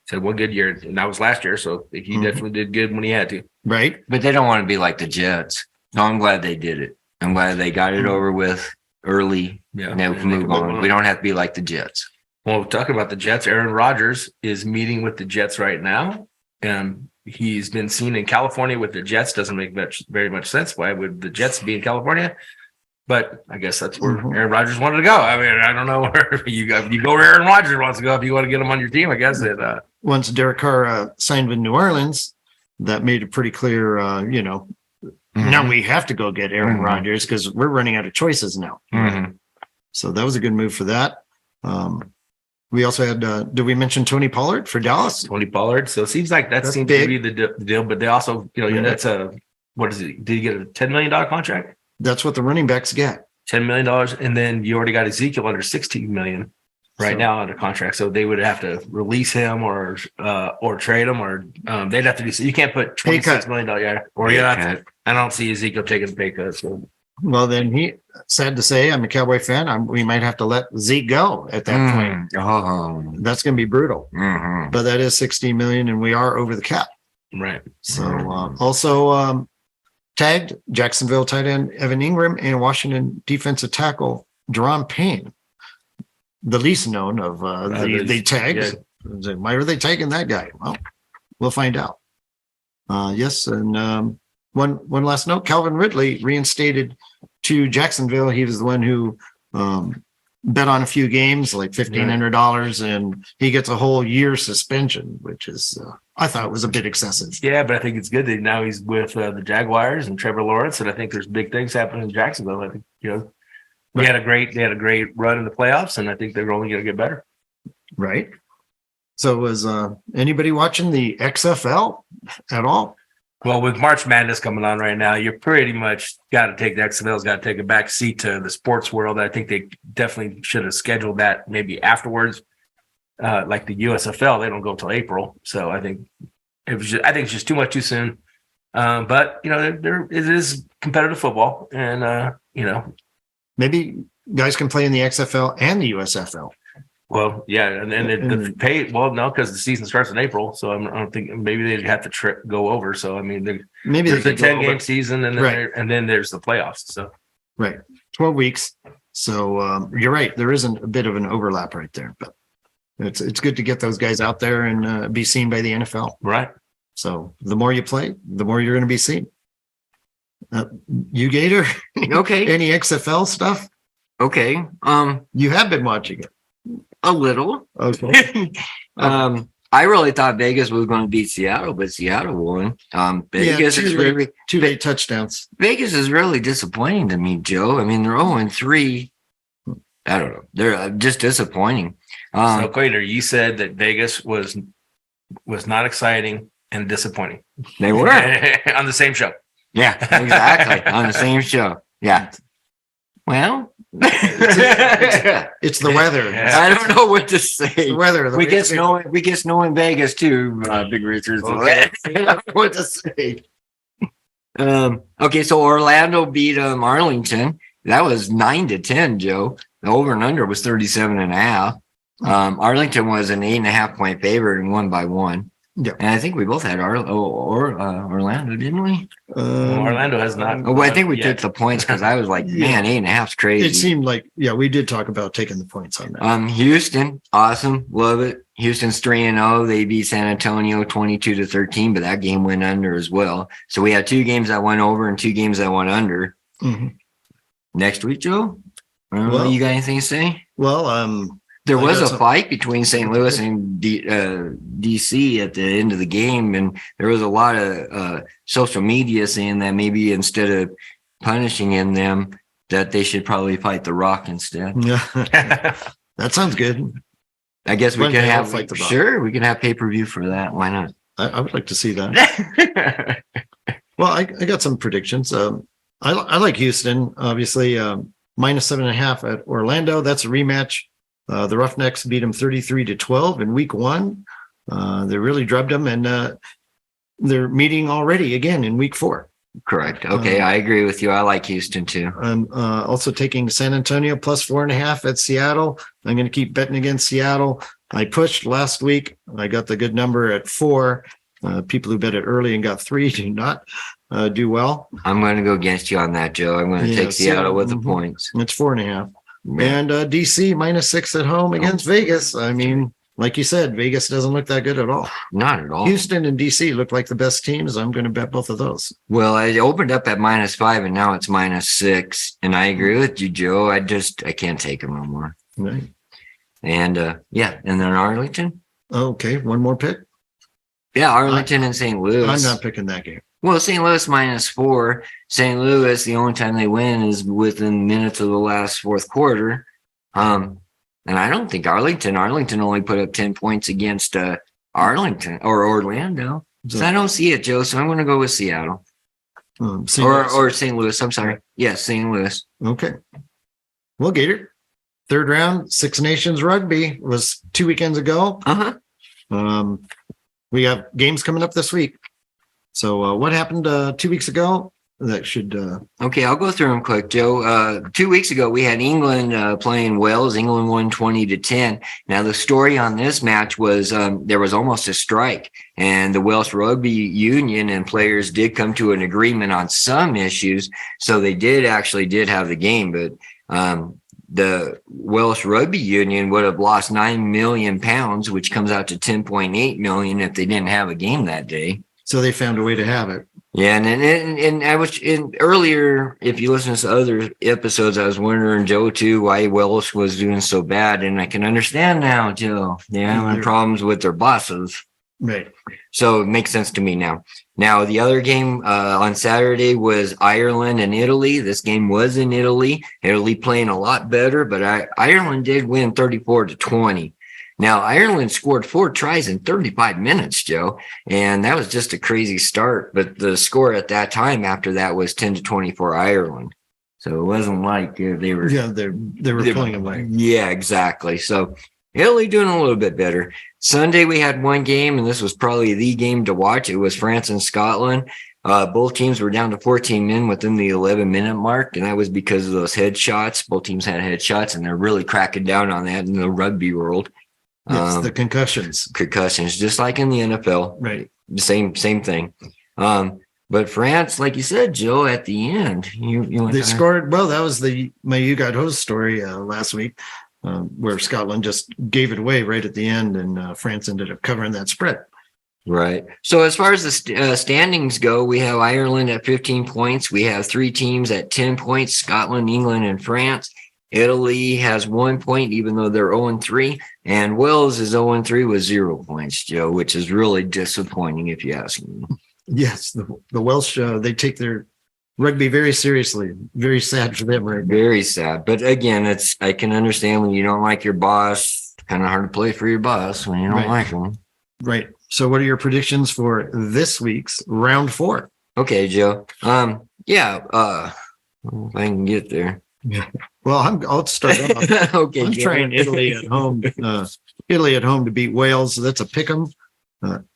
He's had one good year, and that was last year. So he definitely did good when he had to. Right, but they don't want to be like the Jets. No, I'm glad they did it. I'm glad they got it over with early. Yeah, now we can move on. We don't have to be like the Jets. Well, talking about the Jets, Aaron Rodgers is meeting with the Jets right now, and he's been seen in California with the Jets. Doesn't make very much sense. Why would the Jets be in California? But I guess that's where Aaron Rodgers wanted to go. I mean, I don't know where you go where Aaron Rodgers wants to go if you want to get him on your team. I guess once Derek Carr signed with New Orleans, that made it pretty clear. Now we have to go get Aaron Rodgers because we're running out of choices now. So that was a good move for that. We also had, did we mention Tony Pollard for Dallas? Tony Pollard. So it seems like that seems big to be the deal, but they also, that's what is it? Did he get a $10 million contract? That's what the running backs get. $10 million. And then you already got Ezekiel under $16 million now under contract. So they would have to release him or trade him or they'd have to do so. You can't put $26 million. I don't see Ezekiel taking a pay cut. So Well, then sad to say, I'm a Cowboy fan. We might have to let Zeke go at that point. Oh. That's going to be brutal. Mhm. But that is 60 million, and we are over the cap. Right. So also tagged Jacksonville tight end Evan Ingram and Washington defensive tackle Deron Payne, the least known of the tags. Yeah. Why are they tagging that guy? Well, we'll find out. Yes, and one last note: Calvin Ridley reinstated to Jacksonville. He was the one who bet on a few games, like $1,500, and he gets a whole year suspension, which is I thought was a bit excessive. Yeah, but I think it's good that now he's with the Jaguars and Trevor Lawrence, and I think there's big things happening in Jacksonville. I think they had a great run in the playoffs, and I think they're only going to get better. Right. So was anybody watching the XFL at all? Well, with March Madness coming on right now, you're pretty much got to take the XFL's got to take a back seat to the sports world. I think they definitely should have scheduled that maybe afterwards. Like the USFL, they don't go till April, so I think it's just too much too soon. But it is competitive football, and maybe guys can play in the XFL and the USFL. Well, yeah, and then the pay. Well, no, because the season starts in April, so I don't think maybe they have to go over. So I mean, maybe there's a 10-game season, and then right. and then there's the playoffs. So 12 weeks. So you're right. There isn't a bit of an overlap right there, but it's good to get those guys out there and be seen by the NFL. Right. So the more you play, the more you're going to be seen. You Gator? Okay. Any XFL stuff? Okay. You have been watching it. A little. Okay. I really thought Vegas was going to beat Seattle, but Seattle won. Vegas is really 2 late touchdowns. Vegas is really disappointing to me, Joe. I mean, they're 0-3. I don't know. They're just disappointing. So, Gator, you said that Vegas was not exciting and disappointing. They were on the same show. Yeah, exactly. On the same show. Yeah. Well, it's the weather. I don't know what to say. The weather. We get snow in Vegas too, Big Richard. Okay. I don't know what to say. Okay, so Orlando beat Arlington. That was 9-10, Joe. The over and under was 37.5. Arlington was an 8.5-point favorite and won by 1. Yeah, and I think we both had Orlando, didn't we? Orlando has not. Oh, well, I think we took the points because I was like, man, 8.5 is crazy. It seemed like, we did talk about taking the points on that. Houston, awesome, love it. Houston's 3-0. They beat San Antonio 22-13, but that game went under as well. So we had 2 games that went over and 2 games that went under. Mm-hmm. Next week, Joe, you got anything to say? Well, there was a fight between St. Louis and DC at the end of the game, and there was a lot of social media saying that maybe instead of punishing them, that they should probably fight The Rock instead. Yeah, that sounds good. I guess we could have fight The Rock. Sure, we could have pay-per-view for that. Why not? I would like to see that. Well, I got some predictions. I like Houston, obviously. -7.5 at Orlando. That's a rematch. The Roughnecks beat them 33-12 in week 1. They really drubbed them, and they're meeting already again in week 4. Correct. Okay, I agree with you. I like Houston too. I'm also taking San Antonio +4.5 at Seattle. I'm going to keep betting against Seattle. I pushed last week. I got the good number at 4. People who bet it early and got 3 do not do well. I'm going to go against you on that, Joe. I'm going to take Seattle with the points. It's 4.5. And DC -6 at home against Vegas. I mean, like you said, Vegas doesn't look that good at all. Not at all. Houston and DC look like the best teams. I'm going to bet both of those. Well, I opened up at -5 and now it's -6. And I agree with you, Joe. I can't take them no more. Right. And and then Arlington. Okay, one more pick. Yeah, Arlington and St. Louis. I'm not picking that game. Well, St. Louis -4. St. Louis, the only time they win is within minutes of the last fourth quarter. And I don't think Arlington only put up 10 points against Arlington or Orlando. So I don't see it, Joe. So I'm going to go with Seattle or St. Louis. I'm sorry. Yes, St. Louis. Okay. Well, Gator, third round, Six Nations Rugby was 2 weekends ago. We have games coming up this week. So what happened 2 weeks ago? that should. Okay, I'll go through them quick, Joe. 2 weeks ago, we had England playing Wales. England won 20-10. Now, the story on this match was there was almost a strike, and the Welsh Rugby Union and players did come to an agreement on some issues, so they did have the game. But the Welsh Rugby Union would have lost £9 million, which comes out to $10.8 million if they didn't have a game that day. So they found a way to have it. Yeah, and I was earlier. If you listen to other episodes, I was wondering, Joe, too, why Welsh was doing so bad, and I can understand now, Joe. They're having problems with their bosses, right? So it makes sense to me now. Now, the other game on Saturday was Ireland and Italy. This game was in Italy. Italy playing a lot better, but Ireland did win 34-20. Now, Ireland scored 4 tries in 35 minutes, Joe, and that was just a crazy start. But the score at that time after that was 10-24 Ireland. So it wasn't like they were. Yeah, they were pulling away. Yeah, exactly. So Italy doing a little bit better. Sunday, we had one game, and this was probably the game to watch. It was France and Scotland. Both teams were down to 14 men within the 11-minute mark, and that was because of those headshots. Both teams had headshots, and they're really cracking down on that in the rugby world. Yes, the concussions, just like in the NFL, right? Same thing. But France, like you said, Joe, at the end, they scored. Well, that was my You Got Hosed story last week, where Scotland just gave it away right at the end, and France ended up covering that spread. Right. So as far as the standings go, we have Ireland at 15 points. We have 3 teams at 10 points: Scotland, England, and France. Italy has 1 point, even though they're 0-3, and Wales is 0-3 with 0 points, Joe, which is really disappointing if you ask me. Yes, the Welsh, they take their rugby very seriously. Very sad for them, right? Very sad. But again, I can understand when you don't like your boss. It's kind of hard to play for your boss when you don't like him. Right. So what are your predictions for this week's round 4? Okay, Joe. If I can get there. Yeah. Well, I'll start off. Okay, I'm trying Italy at home. Italy at home to beat Wales. That's a pick 'em.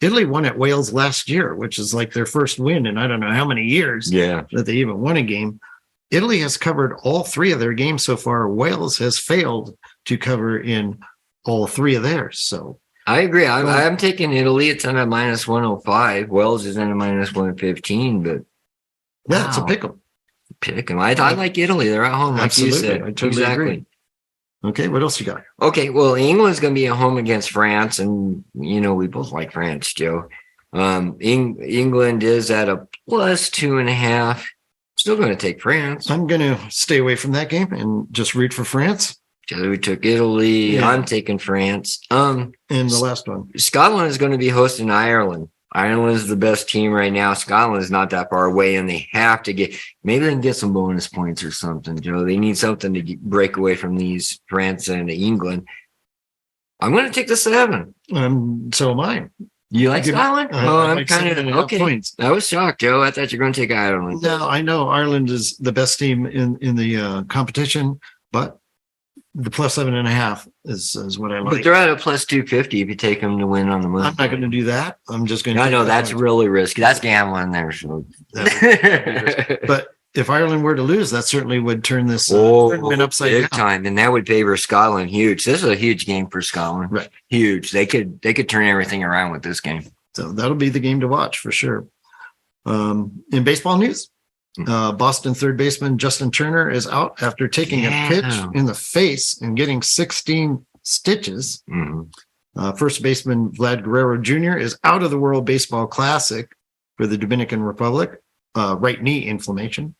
Italy won at Wales last year, which is like their first win in I don't know how many years. Yeah, that they even won a game. Italy has covered all 3 of their games so far. Wales has failed to cover in all 3 of theirs. So I agree. I'm taking Italy. It's on a -105. Wales is on a -115. But yeah, it's a pick 'em. Pick them. I like Italy. They're at home, like Absolutely. you said. I totally agree. Okay, what else you got? Okay, well, England's going to be at home against France, and we both like France, Joe. England is at a +2.5. Still going to take France. I'm going to stay away from that game and just root for France. So we took Italy. Yeah. I'm taking France. And the last one, Scotland is going to be hosting Ireland. Ireland is the best team right now. Scotland is not that far away, and they have to maybe they can get some bonus points or something, Joe. They need something to break away from these France and England. I'm going to take the 7. So am I. You like Scotland? I'm kind of okay. Points. I was shocked, Joe. I thought you were going to take Ireland. No, I know Ireland is the best team in the competition, but the +7.5 is what I like. But they're at a +250 if you take them to win on the money. I'm not going to do that. I'm just going to. I know that's really risky. That's gambling there. So. But if Ireland were to lose, that certainly would turn this tournament upside big down. Time, and that would favor Scotland huge. This is a huge game for Scotland. Right, huge. They could turn everything around with this game. So that'll be the game to watch for sure. In baseball news. Boston third baseman Justin Turner is out after taking a pitch in the face and getting 16 stitches. Mm-hmm. First baseman Vlad Guerrero Jr. is out of the World Baseball Classic for the Dominican Republic, right knee inflammation.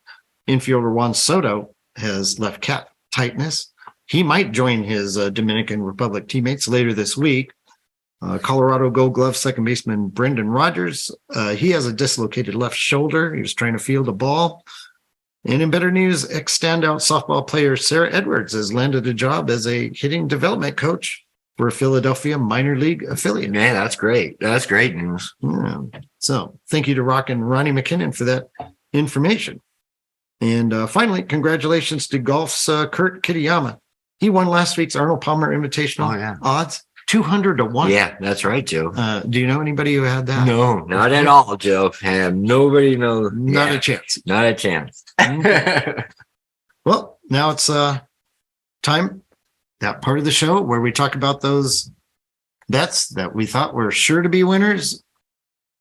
Infielder Juan Soto has left calf tightness. He might join his Dominican Republic teammates later this week. Colorado Gold Glove second baseman Brendan Rodgers, he has a dislocated left shoulder. He was trying to field a ball. And in better news, ex-standout softball player Sarah Edwards has landed a job as a hitting development coach for a Philadelphia minor league affiliate. Yeah, that's great. That's great news. Yeah. So thank you to Rockin and Ronnie McKinnon for that information. And finally, congratulations to golf's Kurt Kitayama. He won last week's Arnold Palmer Invitational odds. 200-1. Yeah, that's right, Joe. Do you know anybody who had that? No, not at all, Joe. Have nobody know. Not a chance. Not a chance. Well, now it's time, that part of the show where we talk about those bets that we thought were sure to be winners,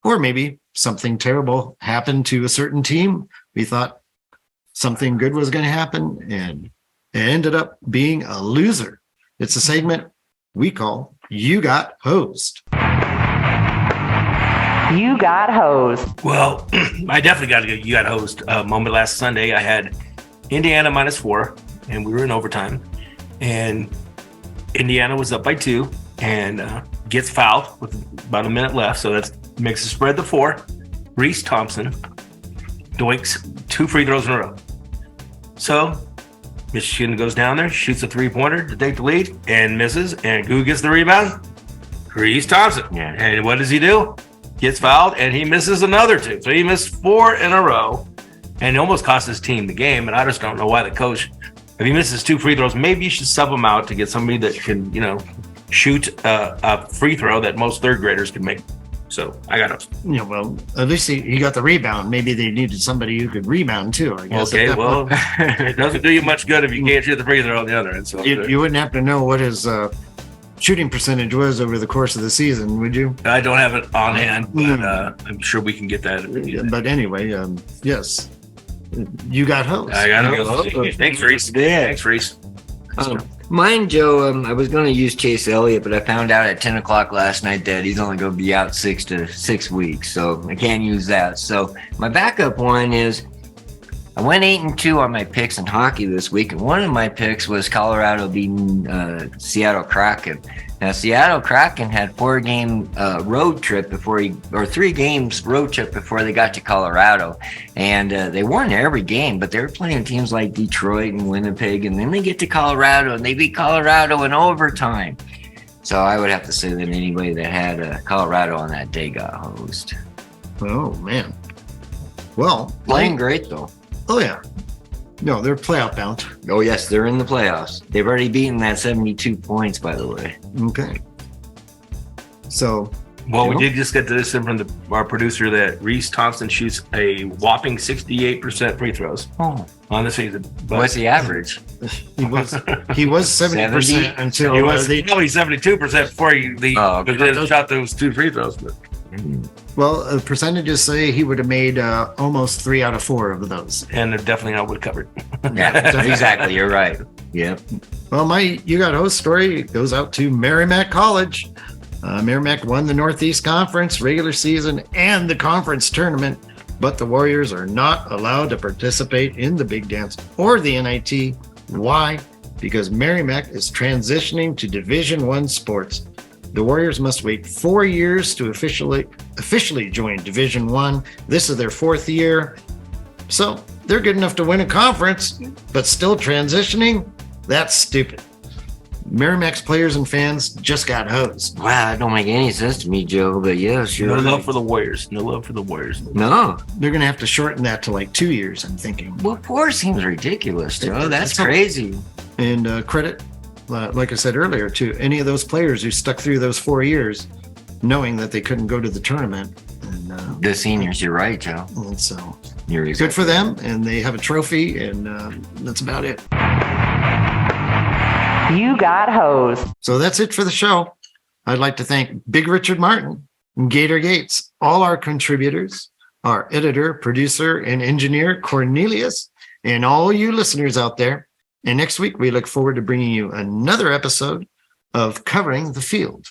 or maybe something terrible happened to a certain team. We thought something good was going to happen, and it ended up being a loser. It's a segment we call You Got Hosed. You got hosed. Well, I definitely got to go. You got hosed. Moment last Sunday, I had Indiana -4, and we were in overtime. And Indiana was up by 2 and gets fouled with about a minute left. So that makes it spread to 4. Reese Thompson doinks 2 free throws in a row. So Michigan goes down there, shoots a 3-pointer to take the lead, and misses. And who gets the rebound? Reese Thompson. Yeah. And what does he do? Gets fouled, and he misses another 2. So he missed 4 in a row, and almost cost his team the game. And I just don't know why the coach, if he misses 2 free throws, maybe you should sub him out to get somebody that can, shoot a free throw that most third graders can make. So I got it. Yeah, well, at least he got the rebound. Maybe they needed somebody who could rebound too, I guess. Okay, well, it doesn't do you much good if you can't shoot the free throw on the other end. So You wouldn't have to know what his shooting percentage was over the course of the season, would you? I don't have it on hand, but I'm sure we can get that. If we need it. But anyway, yes, you got hosed. I got it. Thanks, Reese. Yeah. Thanks, Reese. Mine, Joe, I was going to use Chase Elliott, but I found out at 10 o'clock last night that he's only going to be out 6 to 6 weeks. So I can't use that. So my backup one is I went 8-2 on my picks in hockey this week. And one of my picks was Colorado beating Seattle Kraken. Now, Seattle Kraken had 4-game road trip or 3 games road trip before they got to Colorado. And they won every game, but they were playing teams like Detroit and Winnipeg. And then they get to Colorado, and they beat Colorado in overtime. So I would have to say that anybody that had Colorado on that day got hosed. Oh, man. Well, Playing great, though. Oh, yeah. No, they're playoff bound. Oh, yes, they're in the playoffs. They've already beaten that 72 points, by the way. Okay. So, Well, we did just get this in from our producer that Reese Thompson shoots a whopping 68% free throws on the season. But What's the average? he was 70% until he was probably 72% before he shot those 2 free throws. But. Well, percentages say he would have made almost 3 out of 4 of those. And they're definitely not wood covered. Yeah, exactly. You're right. Yep. Well, my You Got Host story goes out to Merrimack College. Merrimack won the Northeast Conference regular season and the conference tournament, but the Warriors are not allowed to participate in the Big Dance or the NIT. Why? Because Merrimack is transitioning to Division I sports. The Warriors must wait 4 years to officially join Division I. This is their 4th year. So they're good enough to win a conference, but still transitioning? That's stupid. Merrimack's players and fans just got hosed. Wow, that don't make any sense to me, Joe, but yes, you're No right. love for the Warriors. No love for the Warriors. No. They're going to have to shorten that to like 2 years, I'm thinking. Well, 4 seems ridiculous, Joe. That's That's okay. crazy. And credit, like I said earlier, to any of those players who stuck through those 4 years, knowing that they couldn't go to the tournament. And, The seniors, you're right, Joe. and so You're good for them, and they have a trophy, and that's about it. You got hosed. So that's it for the show. I'd like to thank Big Richard Martin and Gator Gates, all our contributors, our editor, producer, and engineer, Cornelius, and all you listeners out there. And next week, we look forward to bringing you another episode of Covering the Field.